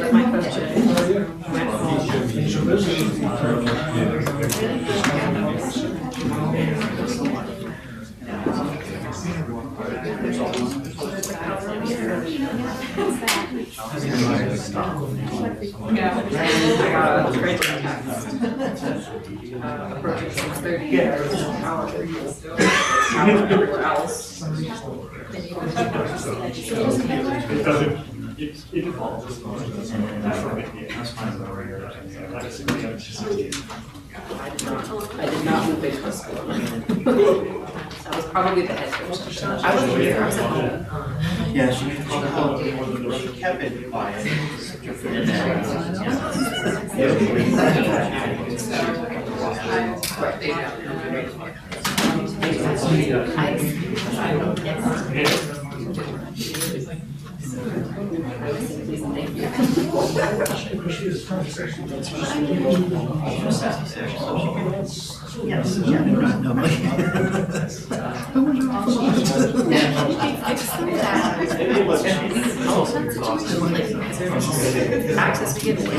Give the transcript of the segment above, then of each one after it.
with my question. Yeah, I got a crazy text. Approaching 6:30. Everywhere else. It evolves. That's fine. I did not move into a school. That was probably the head coach. I wasn't here, I was at home. Yeah, she kept it quiet. Access to give away.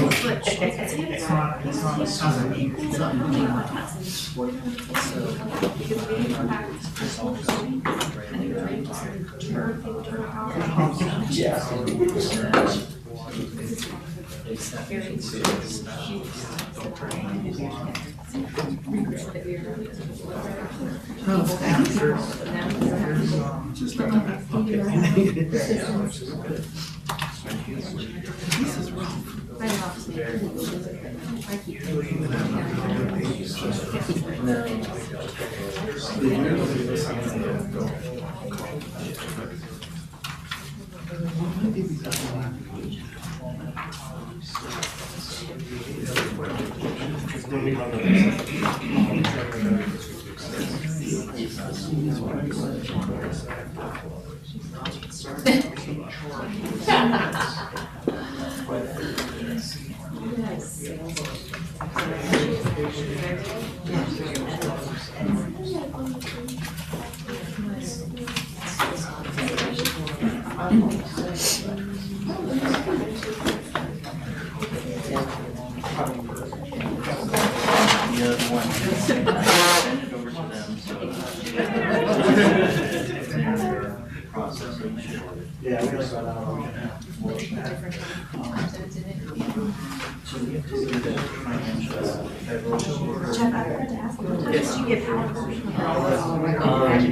Yeah, we got out.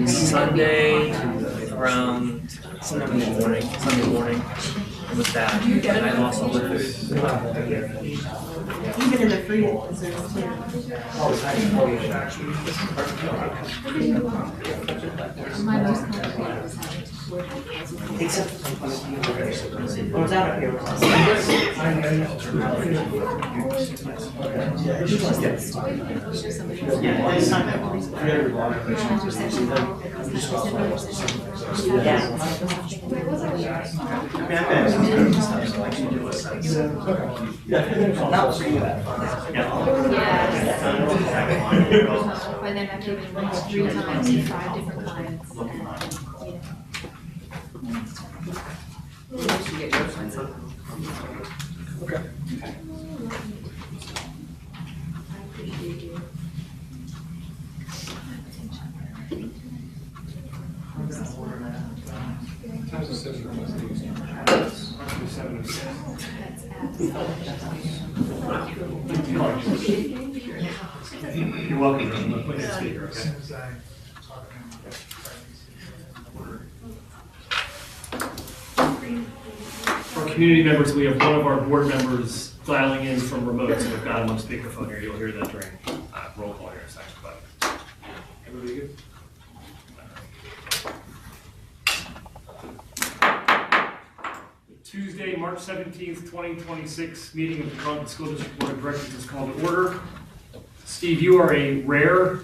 Sunday around Sunday morning with that. And I lost all the food. Even in the free, is there my most complicated was Except for was that up here? Yeah, it's not that not for you that far. But then I've given like 3 times to 5 different clients and, You should get your friends on. Okay. I appreciate you. You're welcome. Speaker, okay? For community members, we have one of our board members dialing in from remote, so we've got him on speakerphone here. You'll hear that during roll call here in a second. But everybody good? Tuesday, March 17th, 2026, meeting of the Concord School District Board of Directors is called to order. Steve, you are a rare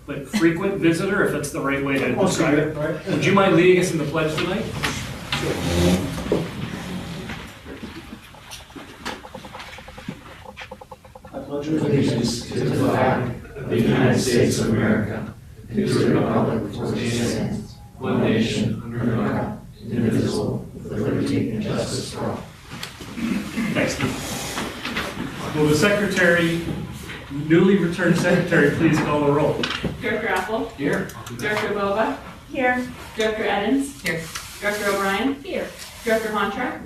but frequent visitor, if that's the right way to describe it. Would you mind leading us in the pledge tonight? I pledge allegiance to the flag of the United States of America, and to the republic for which it stands, one nation, under God, indivisible, with liberty and justice for all. Thanks, Steve. Will the secretary, newly returned secretary, please call the roll? Director Apple. Here. Director Boba. Here. Director Evans. Here. Director O'Brien. Here. Director Honchar.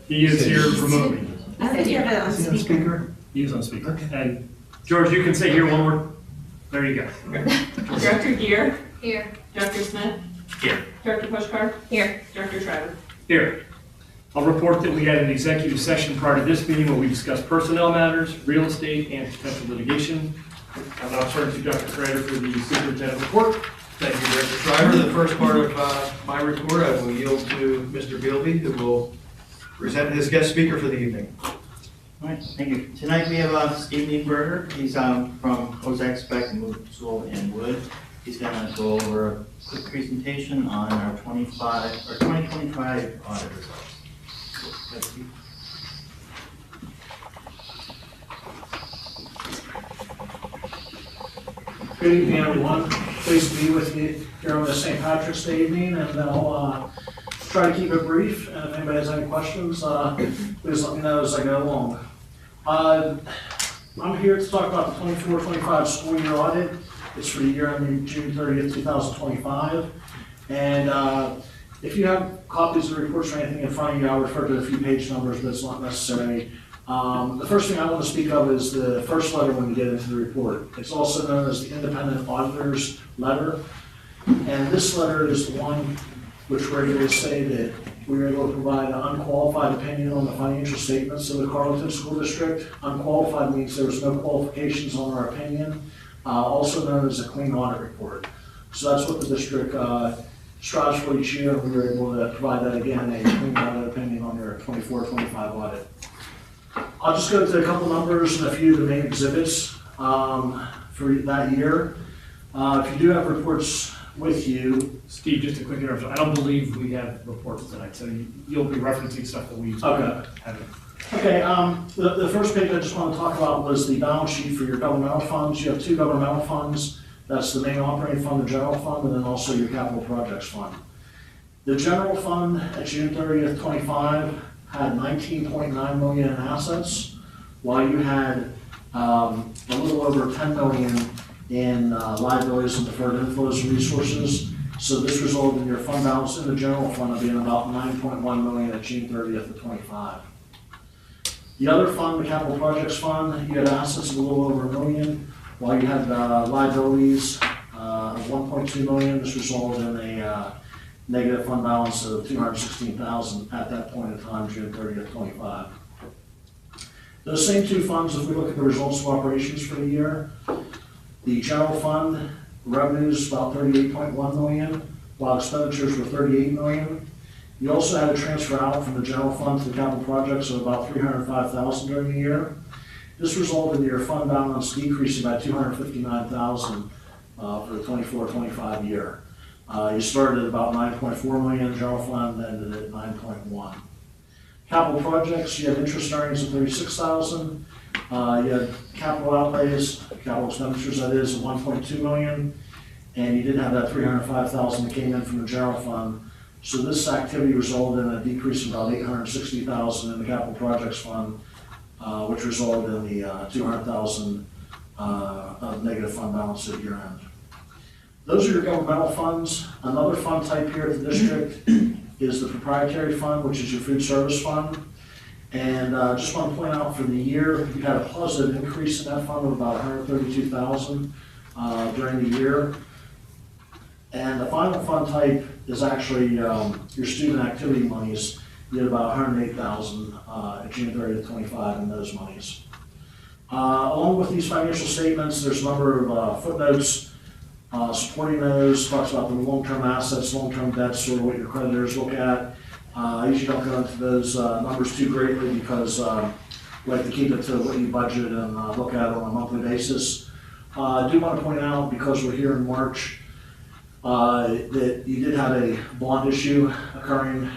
He is here remotely. I think you have it on speaker. He is on speaker. And George, you can say here one more. There you go. Director Gear. Here. Director Smith. Here. Director Pushkar. Here. Director Shriver. Here. I'll report that we had an executive session prior to this meeting where we discussed personnel matters, real estate, and potential litigation. I'll now turn to Dr. Schrader for the superintendent report. Thank you, Director Shriver. The first part of my report, I will yield to Mr. Bilby, who will present his guest speaker for the evening. All right, thank you. Tonight we have Steve Nienberger. He's from Kozak Spec Mosul in Wood. He's going to go over a quick presentation on our 2025 audit results. Thanks, Steve. Good evening, everyone. Pleased to be with you here on this St. Patrick's Day evening, and I'll try to keep it brief. And if anybody has any questions, please let me know as I go along. I'm here to talk about the 24-25 school year audit. It's for the year ending June 30th, 2025. And if you have copies of the reports or anything in front of you, I'll refer to a few page numbers, but it's not necessary. The first thing I want to speak of is the first letter when you get into the report. It's also known as the Independent Auditor's Letter. And this letter is the one which regularly say that we are able to provide an unqualified opinion on the financial statements of the Carleton School District. Unqualified means there was no qualifications on our opinion, also known as a clean audit report. So that's what the district strives for each year, and we were able to provide that again, a clean audit opinion on their 24-25 audit. I'll just go to a couple numbers and a few of the main exhibits for that year. If you do have reports with you. Steve, just a quick interruption. I don't believe we have reports tonight, so you'll be referencing stuff that we Okay. haven't. Okay, the first page I just want to talk about was the balance sheet for your governmental funds. You have two governmental funds. That's the main operating fund, the general fund, and then also your capital projects fund. The general fund at June 30th, 25 had 19.9 million in assets, while you had a little over 10 million in liabilities and deferred inflows and resources. So this resulted in your fund balance in the general fund of being about 9.1 million at June 30th of 25. The other fund, the capital projects fund, you had assets of a little over $1 million, while you had liabilities of 1.2 million. This resulted in a negative fund balance of 216,000 at that point in time, June 30th, 25. Those same two funds, if we look at the results of operations for the year, the general fund revenues about 38.1 million, while expenditures were 38 million. You also had a transfer out from the general fund to the capital projects of about 305,000 during the year. This resulted in your fund balance decreasing by 259,000 for the 24-25 year. You started at about 9.4 million in the general fund, ended at 9.1. Capital projects, you had interest earnings of 36,000. You had capital outlays, capital expenditures that is, of 1.2 million. And you didn't have that 305,000 that came in from the general fund. So this activity resulted in a decrease of about 860,000 in the capital projects fund, which resulted in the 200,000 of negative fund balance at year end. Those are your governmental funds. Another fund type here at the district is the proprietary fund, which is your food service fund. And just want to point out for the year, you had a positive increase in that fund of about 132,000 during the year. And the final fund type is actually your student activity monies. You had about 108,000 at June 30th, 25 in those monies. Along with these financial statements, there's a number of footnotes supporting those. Talks about the long-term assets, long-term debts, sort of what your creditors look at. I usually don't go into those numbers too greatly because I like to keep it to what you budget and look at on a monthly basis. I do want to point out, because we're here in March, that you did have a bond issue occurring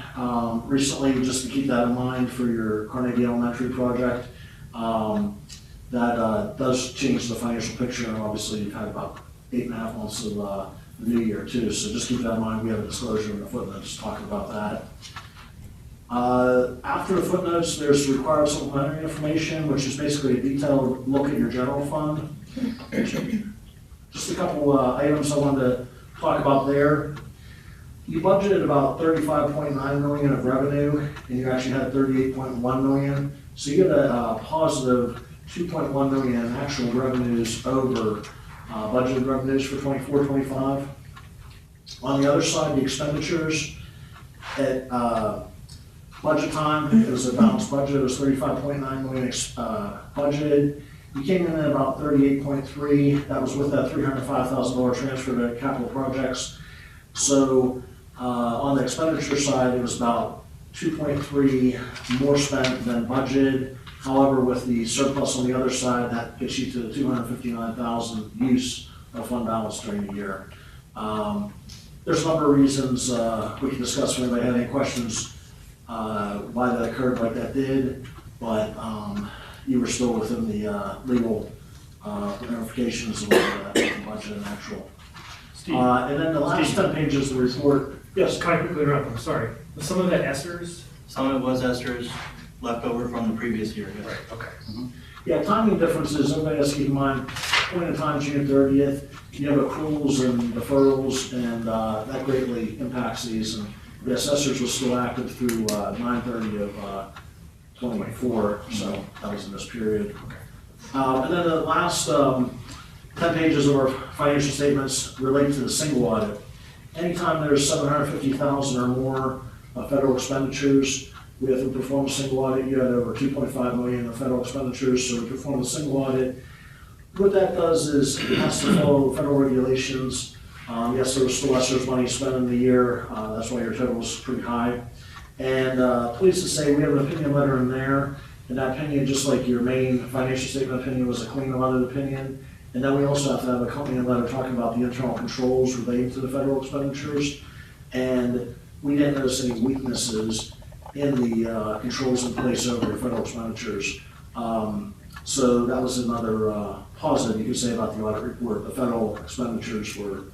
recently, just to keep that in mind for your Carnegie Elementary project. That does change the financial picture, and obviously you've had about 8.5 months of the new year too, so just keep that in mind. We have a disclosure in the footnotes talking about that. After the footnotes, there's required supplementary information, which is basically a detailed look at your general fund. Just a couple items I wanted to talk about there. You budgeted about 35.9 million of revenue, and you actually had 38.1 million. So you get a positive 2.1 million in actual revenues over budgeted revenues for 24-25. On the other side, the expenditures at budget time, it was a balanced budget, it was 35.9 million budgeted. You came in at about 38.3, that was with that $305,000 transfer to capital projects. So on the expenditure side, it was about 2.3 more spent than budgeted. However, with the surplus on the other side, that gets you to the 259,000 use of fund balance during the year. There's a number of reasons we can discuss if anybody had any questions why that occurred like that did, but you were still within the legal ramifications of the budget and actual. Steve, And then the last 10 pages of the report. Yes. kind of quickly interrupt, I'm sorry. Was some of that Esther's? Some of it was Esther's left over from the previous year. Yes. Right, okay. Yeah, timing differences, everybody has to keep in mind, point in time, June 30th, you have accruals and deferrals, and that greatly impacts these. And the assessors was still active through 9/30 of 24, so that was in this period. And then the last 10 pages of our financial statements relate to the single audit. Anytime there's 750,000 or more of federal expenditures, we have to perform a single audit. You had over 2.5 million of federal expenditures, so we perform a single audit. What that does is it has to follow federal regulations. Yes, there was still less money spent in the year. That's why your total is pretty high. And pleased to say we have an opinion letter in there. And that opinion, just like your main financial statement opinion, was a clean audit opinion. And then we also have to have a accompanying letter talking about the internal controls relating to the federal expenditures. And we didn't notice any weaknesses in the controls in place over the federal expenditures. So that was another positive you could say about the audit report. The federal expenditures were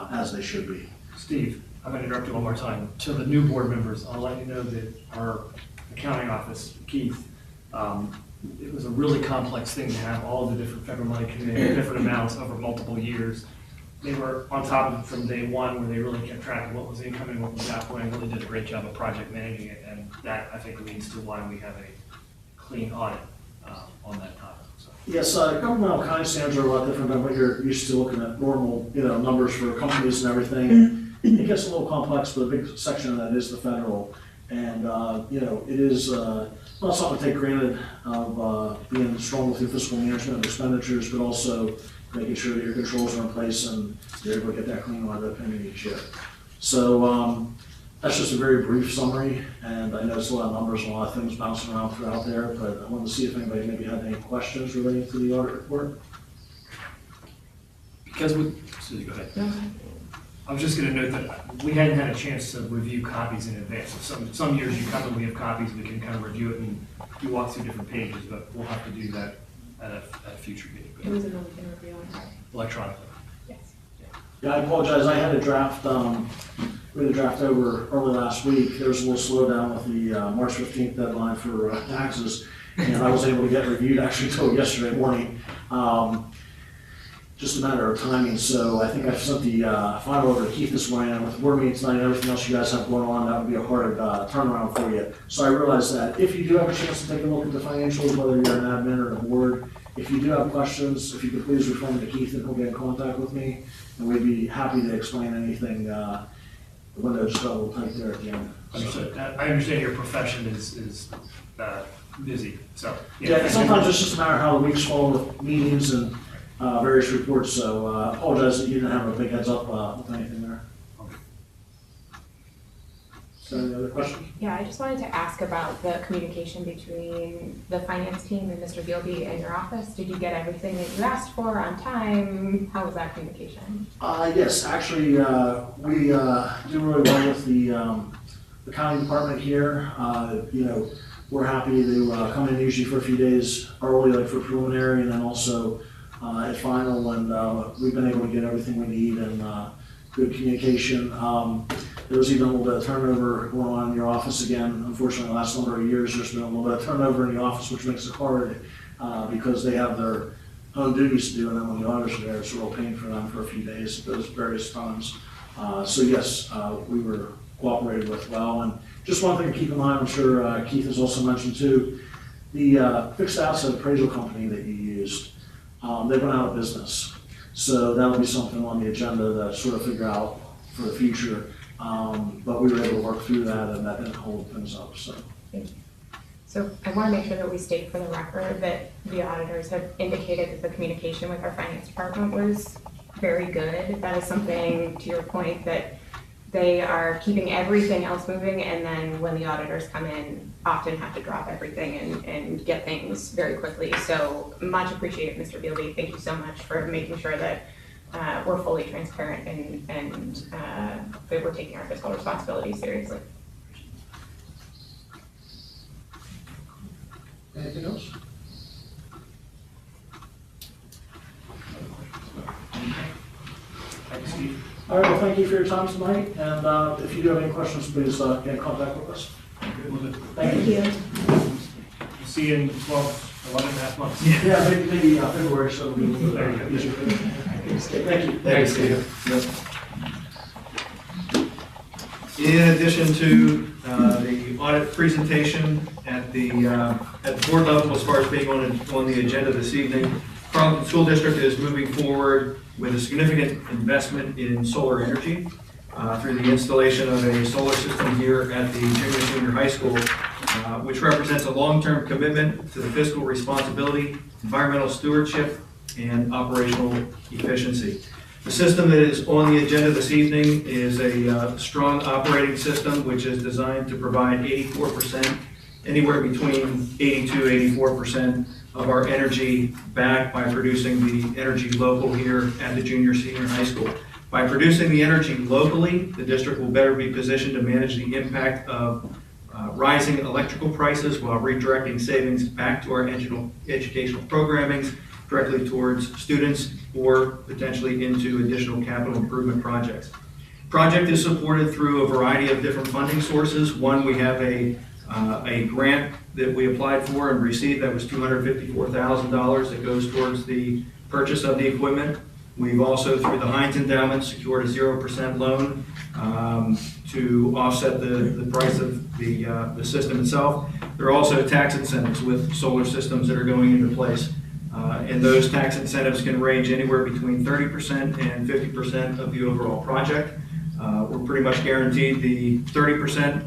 as they should be. Steve, I'm going to interrupt you one more time. To the new board members, I'll let you know that our accounting office, Keith, it was a really complex thing to have all the different federal money coming in, different amounts over multiple years. They were on top of it from day one, where they really kept track of what was incoming, what was outgoing, really did a great job of project managing it, and that, I think, leads to why we have a clean audit on that topic. So. Yes, governmental accounting standards are a lot different than what you're used to looking at normal, numbers for companies and everything. It gets a little complex, but a big section of that is the federal. And, it is not something to take granted of being strong with your fiscal management of expenditures, but also making sure that your controls are in place and you're able to get that clean audit opinion each year. So that's just a very brief summary, and I know it's a lot of numbers and a lot of things bouncing around throughout there, but I wanted to see if anybody maybe had any questions relating to the audit report. Because Susie, go ahead. I was just going to note that we hadn't had a chance to review copies in advance. So some years you come and we have copies, we can kind of review it and you walk through different pages, but we'll have to do that at a future meeting. It was another thing review on Electronically. Yes. Yeah, I apologize, I had a draft, we had a draft over early last week. There was a little slowdown with the March 15th deadline for taxes, and I was able to get reviewed actually until yesterday morning. Just a matter of timing, so I think I sent the file over to Keith this morning, and with the board meeting tonight and everything else you guys have going on, that would be a hard turnaround for you. So I realize that if you do have a chance to take a look at the financials, whether you're an admin or a board, if you do have questions, if you could please refer them to Keith and he'll get in contact with me, and we'd be happy to explain anything. The window just got a little tight there at the end. Understood. I understand your profession is busy, so. Yeah, sometimes it's just a matter of how the weeks fall with meetings and various reports, so I apologize that you didn't have a big heads up with anything there. So any other questions? Yeah, I just wanted to ask about the communication between the finance team and Mr. Gilby and your office. Did you get everything that you asked for on time? How was that communication? Yes, actually, we do really well with the county department here. We're happy to come in usually for a few days early, like for preliminary, and then also at final, and we've been able to get everything we need and good communication. There was even a little bit of turnover going on in your office again. Unfortunately, the last number of years, there's been a little bit of turnover in the office, which makes it hard because they have their own duties to do, and then when the auditors are there, it's a real pain for them for a few days at those various times. So yes, we were cooperated with well. And just one thing to keep in mind, I'm sure Keith has also mentioned too, the fixed asset appraisal company that you used, they went out of business. So that'll be something on the agenda to sort of figure out for the future. But we were able to work through that, and that didn't hold things up, so. So I want to make sure that we state for the record that the auditors have indicated that the communication with our finance department was very good. That is something, to your point, that they are keeping everything else moving, and then when the auditors come in, often have to drop everything and get things very quickly. So much appreciated, Mr. Bealby. Thank you so much for making sure that we're fully transparent and that we're taking our fiscal responsibility seriously. Anything else? Thanks, Steve. All right, well, thank you for your time tonight, and if you do have any questions, please get in contact with us. Thank you. See you in 11 and a half months. Yeah, maybe February, so it'll be a little There you bit go. easier. Thank you. Thanks, Steve. In addition to the audit presentation at the board level, as far as being on the agenda this evening, Carleton School District is moving forward with a significant investment in solar energy through the installation of a solar system here at the junior high school, which represents a long-term commitment to the fiscal responsibility, environmental stewardship, and operational efficiency. The system that is on the agenda this evening is a strong operating system which is designed to provide 84%, anywhere between 82-84% of our energy back by producing the energy local here at the senior high school. By producing the energy locally, the district will better be positioned to manage the impact of rising electrical prices while redirecting savings back to our educational programming directly towards students or potentially into additional capital improvement projects. Project is supported through a variety of different funding sources. One, we have a grant that we applied for and received that was $254,000 that goes towards the purchase of the equipment. We've also, through the Heinz Endowment, secured a 0% loan to offset the price of the system itself. There are also tax incentives with solar systems that are going into place. And those tax incentives can range anywhere between 30% and 50% of the overall project. We're pretty much guaranteed the 30%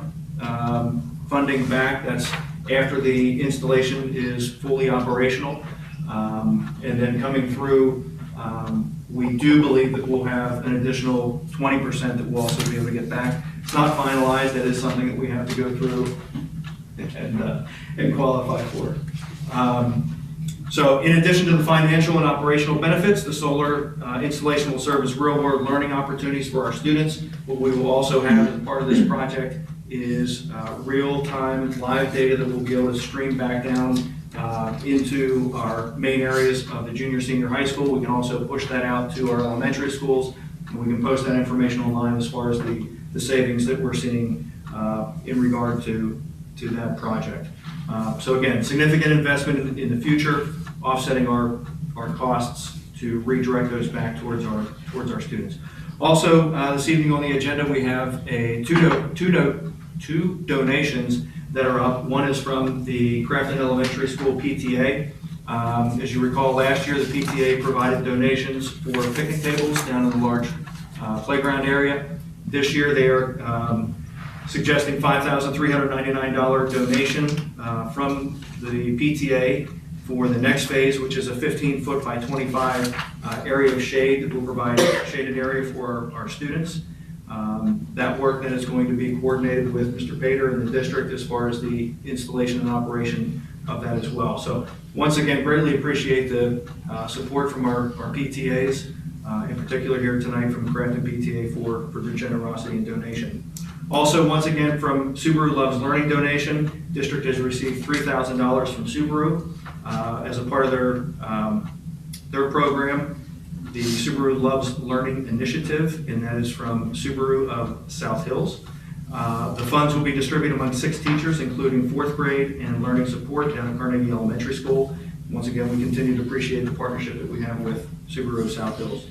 funding back. That's after the installation is fully operational. And then coming through, we do believe that we'll have an additional 20% that we'll also be able to get back. It's not finalized. That is something that we have to go through and qualify for. So in addition to the financial and operational benefits, the solar installation will serve as real-world learning opportunities for our students. What we will also have as part of this project is real-time live data that we'll be able to stream back down into our main areas of the senior high school. We can also push that out to our elementary schools, and we can post that information online as far as the savings that we're seeing in regard to that project. So again, significant investment in the future, offsetting our costs to redirect those back towards our students. Also, this evening on the agenda, we have two donations that are up. One is from the Crafton Elementary School PTA. As you recall, last year the PTA provided donations for picnic tables down in the large playground area. This year they are suggesting $5,399 donation from the PTA for the next phase, which is a 15-foot by 25 area of shade that will provide a shaded area for our students. That work then is going to be coordinated with Mr. Bader and the district as far as the installation and operation of that as well. So once again, greatly appreciate the support from our PTAs, in particular here tonight from Crafton PTA for their generosity and donation. Also, once again, from Subaru Loves Learning donation, district has received $3,000 from Subaru as a part of their program. the Subaru Loves Learning Initiative, and that is from Subaru of South Hills. The funds will be distributed among 6 teachers, including 4th grade and learning support down at Carnegie Elementary School. Once again, we continue to appreciate the partnership that we have with Subaru of South Hills.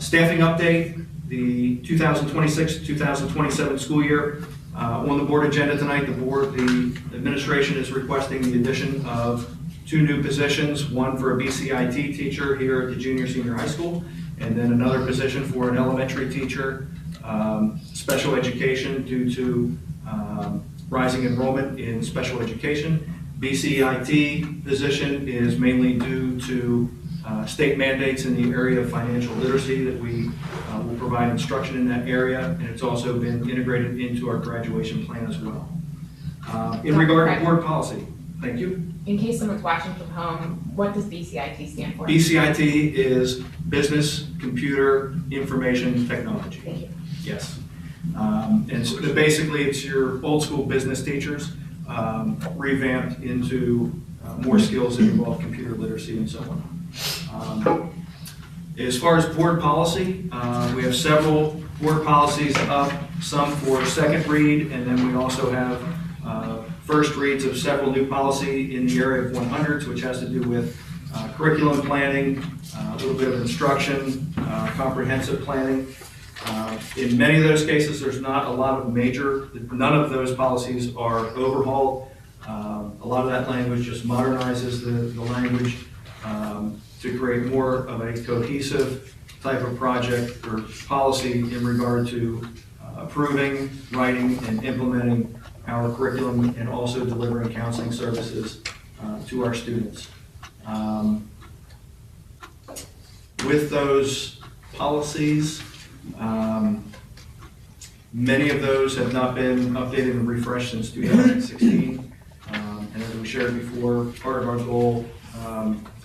Staffing update, the 2026-2027 school year. On the board agenda tonight, the administration is requesting the addition of 2 new positions, one for a BCIT teacher here at the junior senior high school, and then another position for an elementary teacher, special education due to rising enrollment in special education. BCIT position is mainly due to state mandates in the area of financial literacy that we will provide instruction in that area, and it's also been integrated into our graduation plan as well. In regard to board policy, thank you. In case someone's watching from home, what does BCIT stand for? BCIT is Business Computer Information Technology. Thank you. Yes. And so basically it's your old school business teachers revamped into more skills that involve computer literacy and so on. As far as board policy, we have several board policies up, some for second read, and then we also have first reads of several new policy in the area of 100s, which has to do with curriculum planning, a little bit of instruction, comprehensive planning. In many of those cases, there's not a lot of none of those policies are overhauled. A lot of that language just modernizes the language to create more of a cohesive type of project or policy in regard to approving, writing, and implementing our curriculum and also delivering counseling services to our students. With those policies, many of those have not been updated and refreshed since 2016. And as we shared before, part of our goal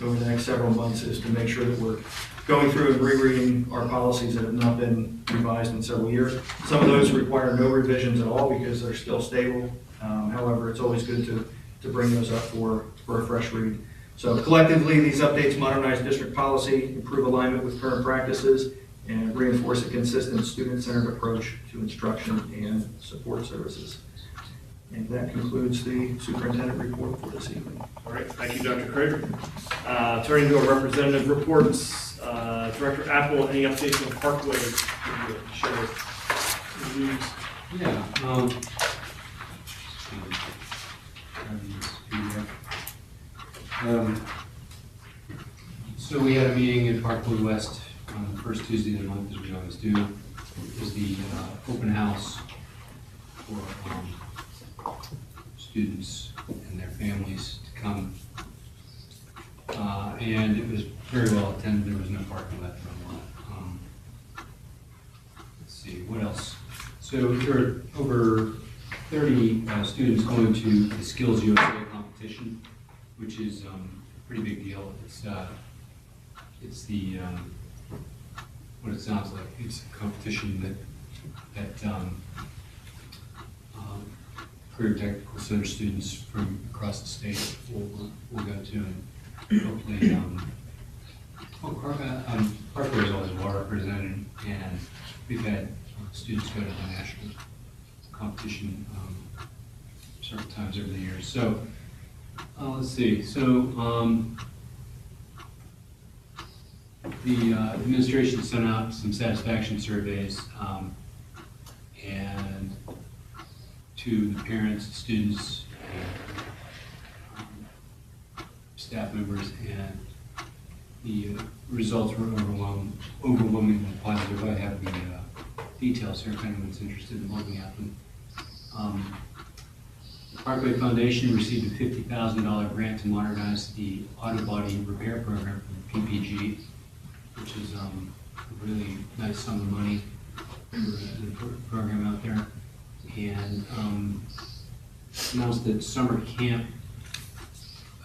over the next several months is to make sure that we're going through and rereading our policies that have not been revised in several years. Some of those require no revisions at all because they're still stable. However, it's always good to bring those up for a fresh read. So collectively, these updates modernize district policy, improve alignment with current practices, and reinforce a consistent student-centered approach to instruction and support services. And that concludes the superintendent report for this evening. All right, thank you, Dr. Craig. Turning to our representative reports, Director Apple, any updates on Parkway? Share So we had a meeting in Parkwood West on the first Tuesday of the month, as we always do. It was the open house for students and their families to come. And it was very well attended. There was no parking left on the lot. Let's see, what else? So there are over 30 students going to the Skills USA competition, which is a pretty big deal. It's the what it sounds like. It's a competition that career technical center students from across the state will go to, and hopefully Parkway is always well represented, and we've had students go to the national competition several times over the years. So let's see. So the administration sent out some satisfaction surveys and to the parents, students, and staff members, and the results were overwhelmingly positive. I have the details here if anyone's interested in looking at them. The Parkway Foundation received a $50,000 grant to modernize the auto body repair program from PPG, which is a really nice sum of money for the program out there. And announced that summer camp,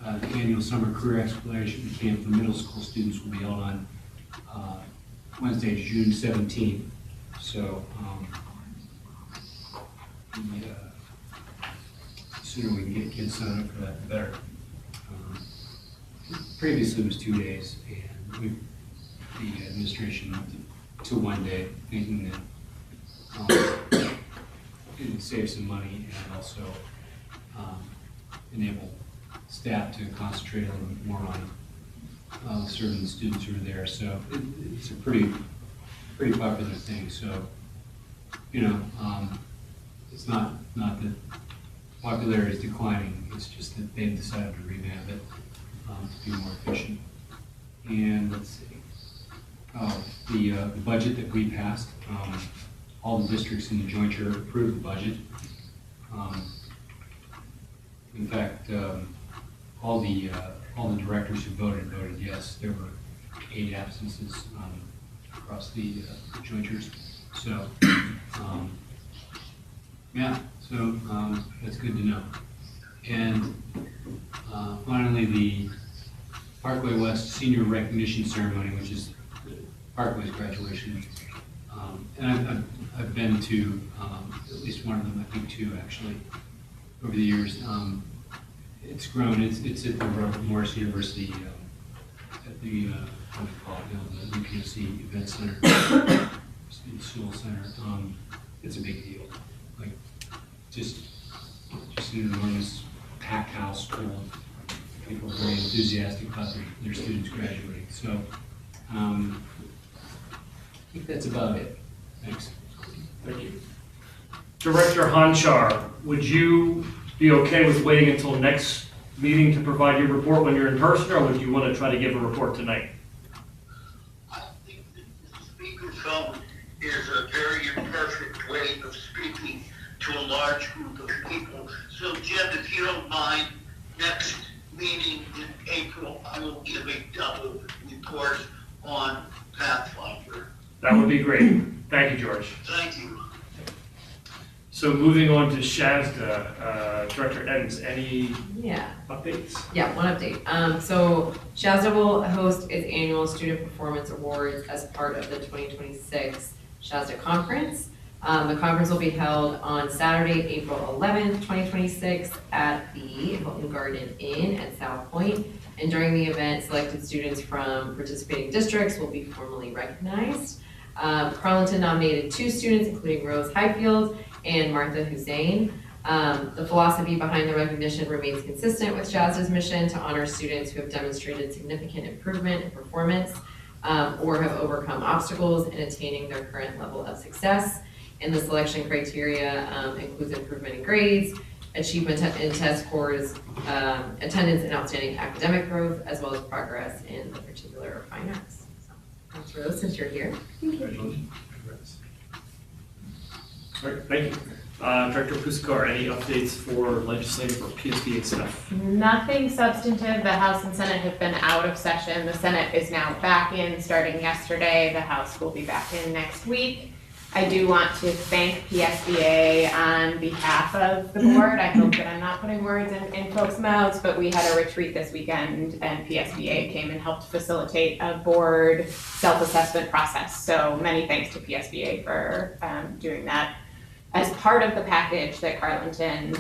the annual summer career exploration camp for middle school students will be held on Wednesday, June 17th. So the sooner we can get kids signed up for that, the better. Previously it was 2 days, and we've the administration to 1 day, thinking that it would save some money and also enable staff to concentrate a little bit more on serving the students who are there. So it's a pretty popular thing. So, you know, it's not that popularity is declining, it's just that they've decided to revamp it to be more efficient. And let's see, the budget that we passed, all the districts in the jointure approved the budget. In fact, all the directors who voted yes. There were 8 absences across the jointures. So, yeah, so that's good to know. And finally, the Parkway West Senior Recognition Ceremony, which is Parkway's graduation. And I've been to at least one of them, I think 2 actually, over the years. It's grown. It's at the Robert Morris University at the what do you call it, the UPSC Event Center, Student School Center. It's a big deal. Like just an enormous packed house full of people very enthusiastic about their students graduating. So I think that's about it. Thanks. Thank you. Director Hanchar, would you be okay with waiting until next meeting to provide your report when you're in person, or would you want to try to give a report tonight? I think that the speakerphone is a very imperfect way of speaking to a large group of people. So Jim, if you don't mind, next meeting in April, I will give a double report on Pathfinder. That would be great. Thank you, George. Thank you. So moving on to Shasta, Director Edens, any updates? Yeah, one update. So Shasta will host its annual Student Performance Awards as part of the 2026 Shasta Conference. The conference will be held on Saturday, April 11th, 2026 at the Hilton Garden Inn at South Point. And during the event, selected students from participating districts will be formally recognized. Carleton nominated 2 students, including Rose Highfield and Martha Hussein. The philosophy behind the recognition remains consistent with Shasta's mission to honor students who have demonstrated significant improvement in performance or have overcome obstacles in attaining their current level of success. And the selection criteria includes improvement in grades, achievement in test scores, attendance and outstanding academic growth, as well as progress in the particular fine arts. So that's Rose, since you're here. Congratulations. All right, thank you. Director Puskar, any updates for legislative or PSBA stuff? Nothing substantive. The House and Senate have been out of session. The Senate is now back in starting yesterday. The House will be back in next week. I do want to thank PSBA on behalf of the board. I hope that I'm not putting words in folks' mouths, but we had a retreat this weekend and PSBA came and helped facilitate a board self-assessment process. So many thanks to PSBA for doing that as part of the package that Carleton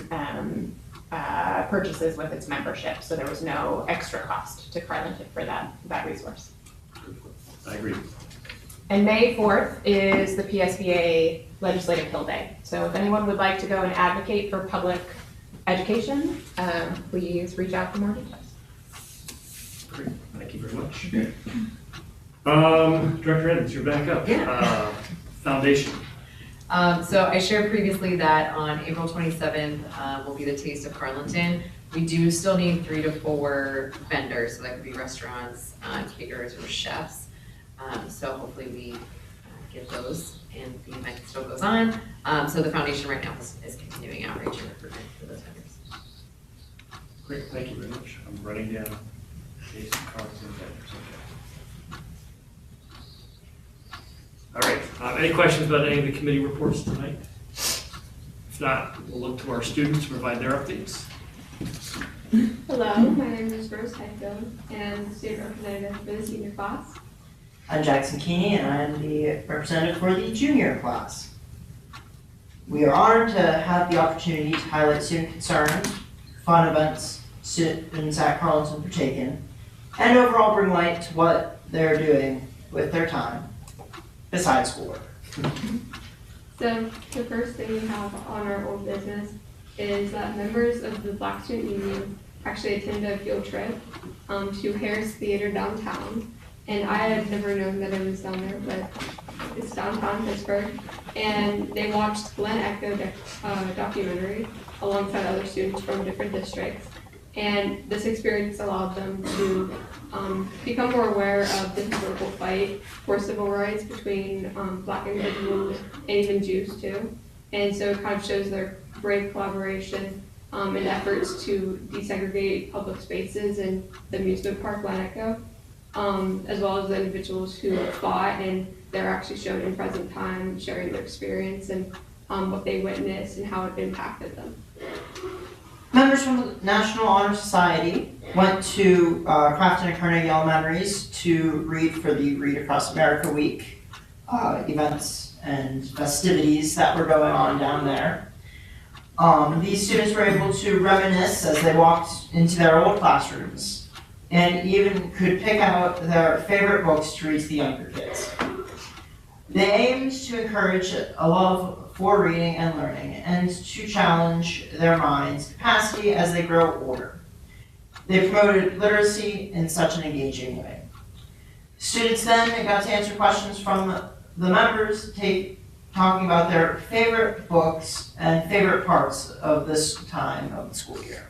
purchases with its membership. So there was no extra cost to Carleton for that resource. I agree. And May 4th is the PSBA Legislative Hill Day. So if anyone would like to go and advocate for public education, please reach out for more details. Great, thank you very much. Director Edens, you're back up. Yeah. Foundation. So I shared previously that on April 27th will be the Taste of Carleton. We do still need 3 to 4 vendors, so that could be restaurants, caterers, or chefs. So hopefully we get those and the event still goes on. So the foundation right now is continuing outreach and recruitment for those vendors. Great, thank you very much. I'm writing down Taste of Carleton vendors. Okay. All right, any questions about any of the committee reports tonight? If not, we'll look to our students to provide their updates. Hello, my name is Rose Highfield, and I'm the student representative for the senior class. I'm Jackson Keeney, and I'm the representative for the junior class. We are honored to have the opportunity to highlight student concerns, fun events students at Carleton partake in, and overall bring light to what they're doing with their time besides schoolwork. So the first thing we have on our old business is that members of the Black Student Union actually attended a field trip to Harris Theater downtown. And I had never known that it was down there, but it's downtown Pittsburgh. And they watched Glen Echo documentary alongside other students from different districts. And this experience allowed them to become more aware of the historical fight for civil rights between Black individuals and even Jews too. And so it kind of shows their brave collaboration and efforts to desegregate public spaces in the amusement park Glen Echo, as well as the individuals who fought, and they're actually shown in present time sharing their experience and what they witnessed and how it impacted them. Members from the National Honor Society went to Crafton and Carnegie Elementaries to read for the Read Across America Week events and festivities that were going on down there. These students were able to reminisce as they walked into their old classrooms and even could pick out their favorite books to read to the younger kids. They aimed to encourage a love for reading and learning and to challenge their minds' capacity as they grow older. They promoted literacy in such an engaging way. Students then got to answer questions from the members, talking about their favorite books and favorite parts of this time of the school year.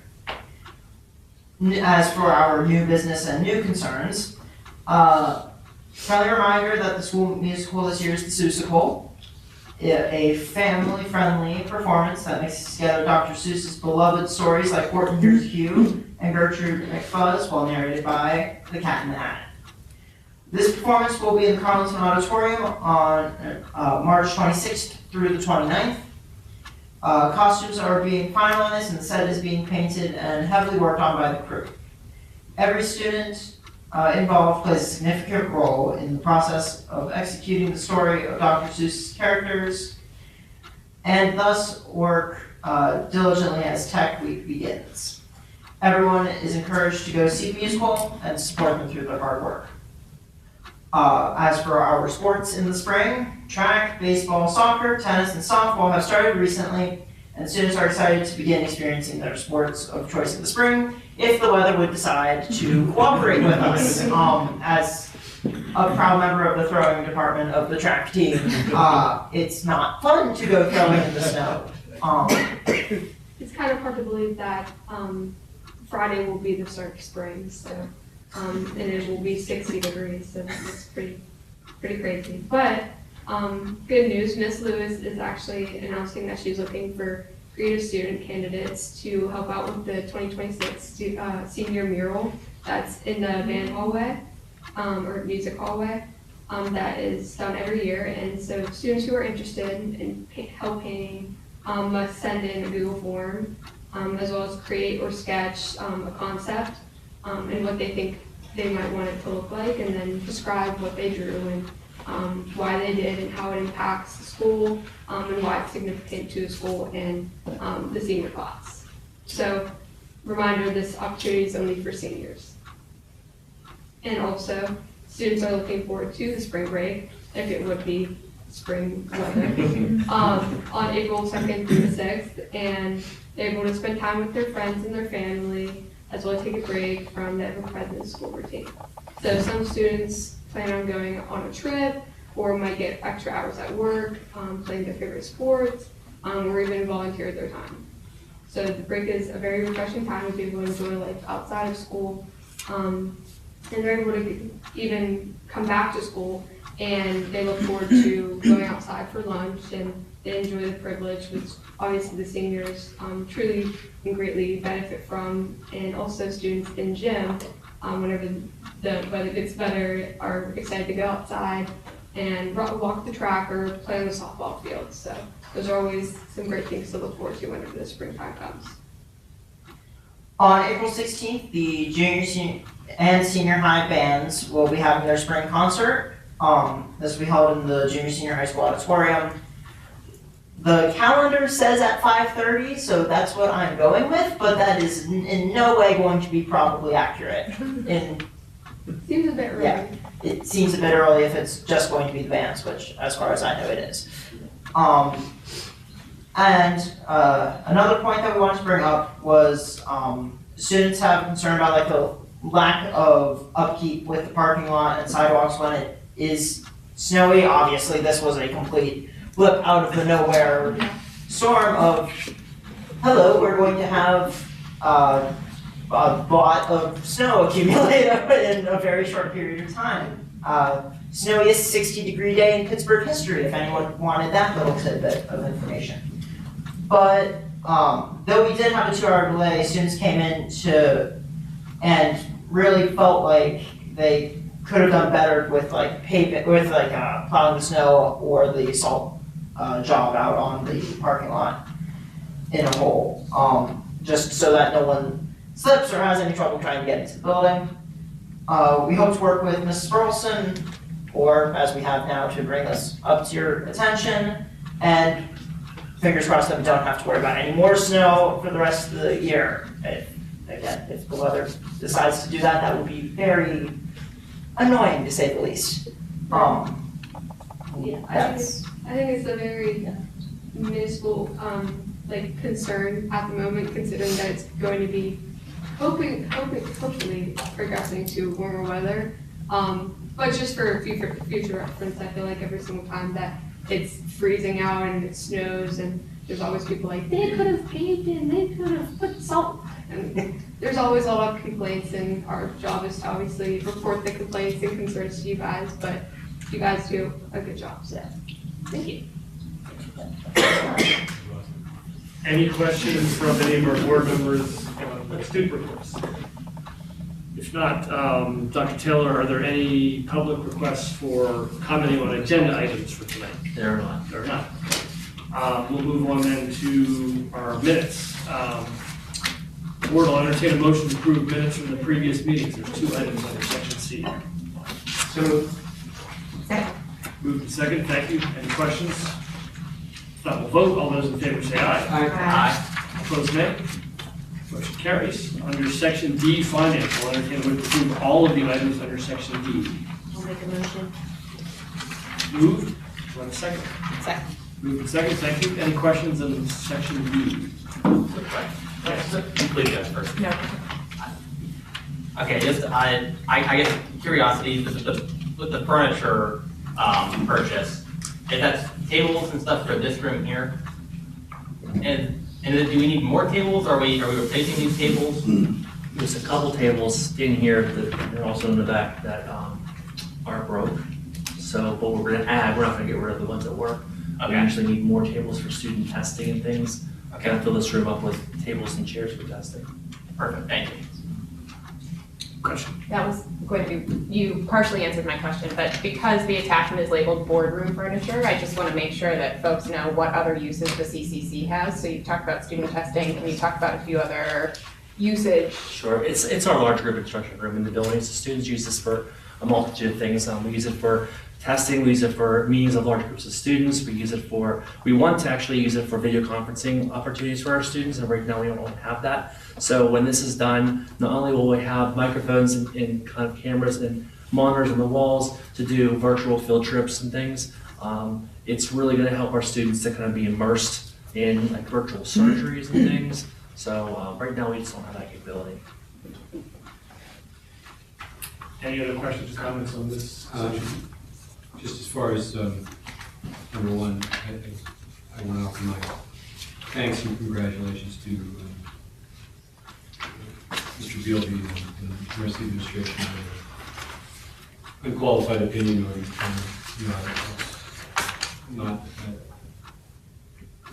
As for our new business and new concerns, friendly reminder that the school musical this year is the Seussical, a family-friendly performance that mixes together Dr. Seuss's beloved stories like Horton Hears a Who and Gertrude McFuzz, while narrated by the Cat in the Hat. This performance will be in the Carlton Auditorium on March 26th through the 29th. Costumes are being finalized and the set is being painted and heavily worked on by the crew. Every student involved plays a significant role in the process of executing the story of Dr. Seuss's characters, and thus work diligently as Tech Week begins. Everyone is encouraged to go see the musical and support them through their hard work. As for our sports in the spring, track, baseball, soccer, tennis, and softball have started recently, and students are excited to begin experiencing their sports of choice in the spring if the weather would decide to cooperate with us. As a proud member of the throwing department of the track team, it's not fun to go throwing in the snow. It's kind of hard to believe that Friday will be the start of spring, so and it will be 60 degrees, so it's pretty crazy. But good news, Miss Lewis is actually announcing that she's looking for creative student candidates to help out with the 2026 senior mural that's in the band hallway, or music hallway, that is done every year. And so students who are interested in help painting must send in a Google form, as well as create or sketch a concept and what they think they might want it to look like, and then describe what they drew and why they did and how it impacts the school and why it's significant to the school and the senior class. So, reminder, this opportunity is only for seniors. And also, students are looking forward to the spring break, if it would be spring weather, on April 2nd through the 6th, and they're able to spend time with their friends and their family, as well as take a break from the ever-present school routine. So some students plan on going on a trip, or might get extra hours at work, playing their favorite sports, or even volunteer their time. So the break is a very refreshing time to be able to enjoy life outside of school, and they're able to even come back to school, and they look forward to going outside for lunch, and they enjoy the privilege, which obviously the seniors truly and greatly benefit from, and also students in gym, whenever the weather gets better, are excited to go outside and walk the track or play on the softball field. So those are always some great things to look forward to whenever the springtime comes. On April 16th, the junior and senior high bands will be having their spring concert. This will be held in the junior senior high school auditorium. The calendar says at 5:30, so that's what I'm going with, but that is in no way going to be probably accurate. Seems a bit early. Yeah. it seems a bit early if it's just going to be the bands, which as far as I know it is. Another point that we wanted to bring up was students have concern about like the lack of upkeep with the parking lot and sidewalks when it is snowy. Obviously, this was a complete blip out of the nowhere storm of, hello, we're going to have a lot of snow accumulate in a very short period of time. Snowiest 60-degree day in Pittsburgh history, if anyone wanted that little tidbit of information. But though we did have a 2-hour delay, students came in and really felt like they could have done better with like pavement, with like plowing the snow or the salt job out on the parking lot in a hole, just so that no one slips or has any trouble trying to get into the building. We hope to work with Mrs. Burleson, or as we have now, to bring this up to your attention, and fingers crossed that we don't have to worry about any more snow for the rest of the year. If the weather decides to do that, that would be very annoying, to say the least. Yeah, I think it's a very minuscule like concern at the moment, considering that it's going to be hopefully progressing to warmer weather. But just for future reference, I feel like every single time that it's freezing out and it snows, and there's always people like, they could have paved it, they could have put salt. And there's always a lot of complaints, and our job is to obviously report the complaints and concerns to you guys, but you guys do a good job, so thank you. Any questions from any of our board members on student reports? If not, Dr. Taylor, are there any public requests for commenting on agenda items for tonight? There are not. There are not. We'll move on then to our minutes. The board will entertain a motion to approve minutes from the previous meetings. There's 2 items under section C. So, Second. Moved and second, thank you. Any questions? If not, we'll vote. All those in favor say aye. Aye. Opposed, nay. Motion carries. Under section D, finance, we'll entertain a motion to approve all of the items under section D. I'll make a motion. Moved. Do I have a second? Second. Moved and second, thank you. Any questions on section D? Please go first. No. Okay, just, I guess curiosity, with the furniture purchase, is that tables and stuff for this room here? And then do we need more tables? Are we replacing these tables? There's a couple tables in here that are also in the back that are broke. So, but we're gonna add, we're not gonna get rid of the ones that work. Okay. We actually need more tables for student testing and things. Okay. Gotta fill this room up with tables and chairs for testing. Perfect, thank you. Question. That was going to be, you partially answered my question, but because the attachment is labeled boardroom furniture, I just want to make sure that folks know what other uses the CCC has. So you talked about student testing, and you talked about a few other usage. Sure, it's our large group instruction room in the building. So students use this for a multitude of things. We use it for testing, we use it for meetings of large groups of students, we want to actually use it for video conferencing opportunities for our students, and right now we don't have that. So when this is done, not only will we have microphones and kind of cameras and monitors on the walls to do virtual field trips and things, it's really gonna help our students to kind of be immersed in like virtual surgeries and things. So right now we just don't have that capability. Any other questions or comments on this section? Just as far as, number one, I want to offer my thanks and congratulations to Mr. Bealby and the rest of the administration. Unqualified opinion on,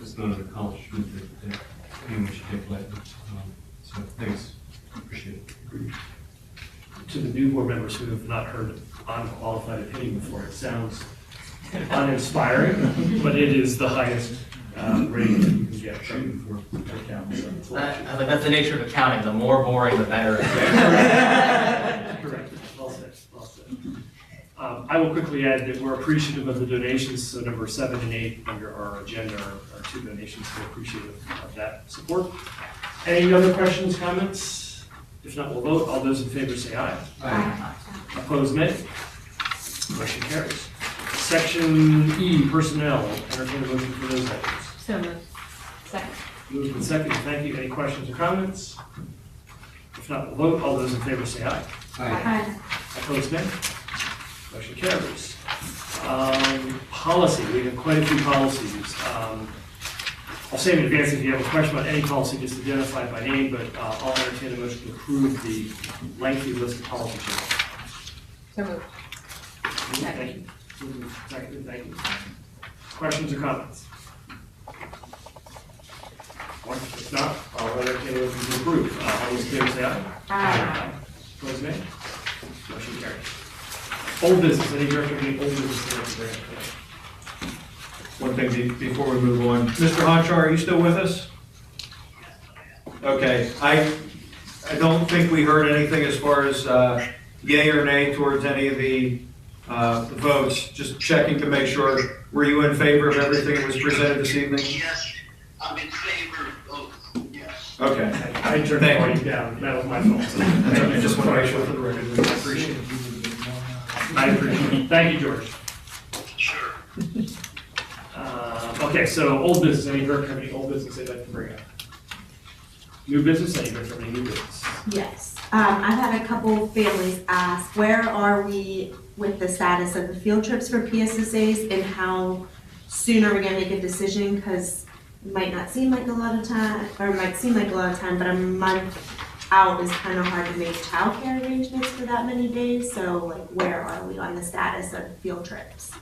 it's not an accomplishment that anyone should take lightly. So thanks, appreciate it. To the new board members who have not heard unqualified opinion before, it sounds uninspiring, but it is the highest rating that you can get from accounts. That's the nature of accounting, the more boring, the better. Correct, well said, well said. I will quickly add that we're appreciative of the donations, so number 7 and 8 under our agenda are 2 donations, so we're appreciative of that support. Any other questions, comments? If not, we'll vote. All those in favor say aye. Aye. Opposed, nay. Motion carries. Section E, personnel, entertain a motion for those items. So moved. Second. Moved and seconded, thank you. Any questions or comments? If not, we'll vote. All those in favor say aye. Aye. Opposed, nay. Motion carries. Policy, we have quite a few policies. I'll say in advance, if you have a question about any policy, just identify it by name, but I'll entertain a motion to approve the lengthy list of policy changes. So moved. Thank you. Moved and seconded, thank you. Questions or comments? One, if not, I'll entertain a motion to approve. All those in favor say aye. Aye. Opposed, nay. Motion carries. Old business, any director of any old business that wants to bring up today? One thing before we move on. Mr. Honchar, are you still with us? Okay, I don't think we heard anything as far as yay or nay towards any of the votes. Just checking to make sure. Were you in favor of everything that was presented this evening? Yes, I'm in favor of, yes. Okay. I turned the party down, that was my fault. I just want to make sure for the record. I appreciate it. I appreciate it. Thank you, George. Sure. Okay, so old business, any director have any old business they'd like to bring up? New business, any director have any new business? Yes, I've had a couple families ask, where are we with the status of the field trips for PSSAs and how soon are we gonna make a decision? Because it might not seem like a lot of time, or it might seem like a lot of time, but a month out is kind of hard to make childcare arrangements for that many days. So like, where are we on the status of field trips?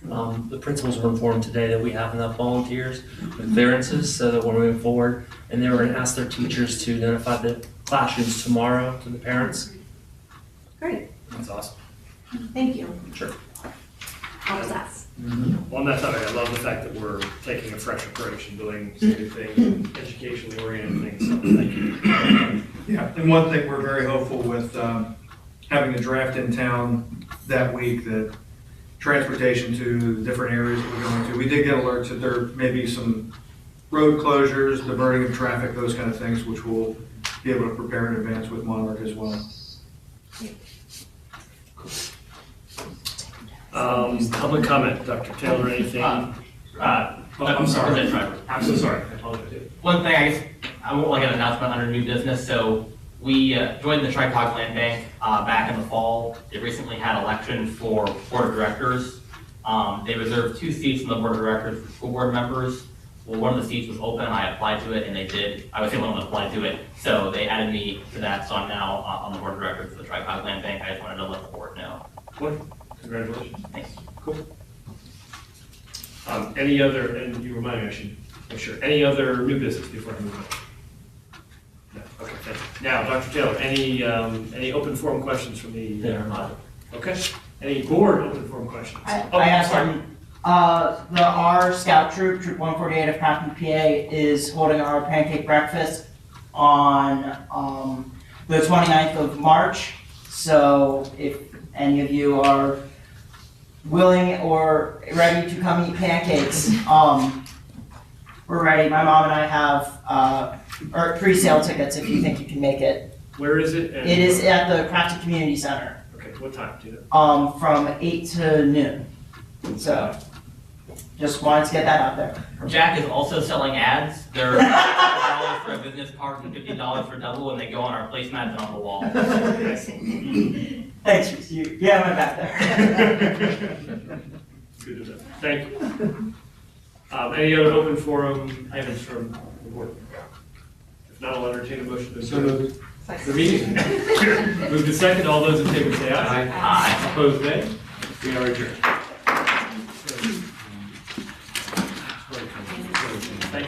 The principals were informed today that we have enough volunteers with clearances so that we're moving forward. And they were going to ask their teachers to notify the classrooms tomorrow to the parents. Great, That's awesome. thank you. Sure. How was that? Well, on that topic, I love the fact that we're taking a fresh approach and doing some new things, educationally oriented things, so thank you. Yeah, and one thing we're very hopeful with having the draft in town that week, that transportation to the different areas that we're going to. We did get alerts that there may be some road closures, diverting of traffic, those kind of things, which we'll be able to prepare in advance with Monarch as well. Public comment, Dr. Taylor, anything? I'm sorry. I'm so sorry, I apologize. One thing, I guess, I won't like an announcement under new business, so we joined the Tricog Land Bank back in the fall. They recently had election for board of directors. They reserved 2 seats on the board of directors for school board members. Well, one of the seats was open, I applied to it, and they did, I was the only one that applied to it, so they added me to that, so I'm now on the board of directors for the Tricog Land Bank. I just wanted to let the board know. What? Congratulations. Thanks. Cool. Any other, and you remind me, I should make sure, any other new business before I move on? No, okay, thank you. Now, Dr. Taylor, any open forum questions from the? They are not. Okay, any board open forum questions? I have some. Our scout troop, Troop 148 of Crafton, PA, is holding our pancake breakfast on the 29th of March. So if any of you are willing or ready to come eat pancakes, we're ready. My mom and I have pre-sale tickets if you think you can make it. Where is it? It is at the Crafton Community Center. Okay, what time do you know? From 8 to noon. So, just wanted to get that out there. Jack is also selling ads. They're $50 for a business card and $50 for double, and they go on our placemats and on the wall. Thanks, Reese. You have my back there. Good to know. Thank you. Any other open forum items from the board? If not, I'll entertain a motion to adjourn the meeting. Move to second. All those in favor say aye. Aye. Opposed, nay. We are adjourned.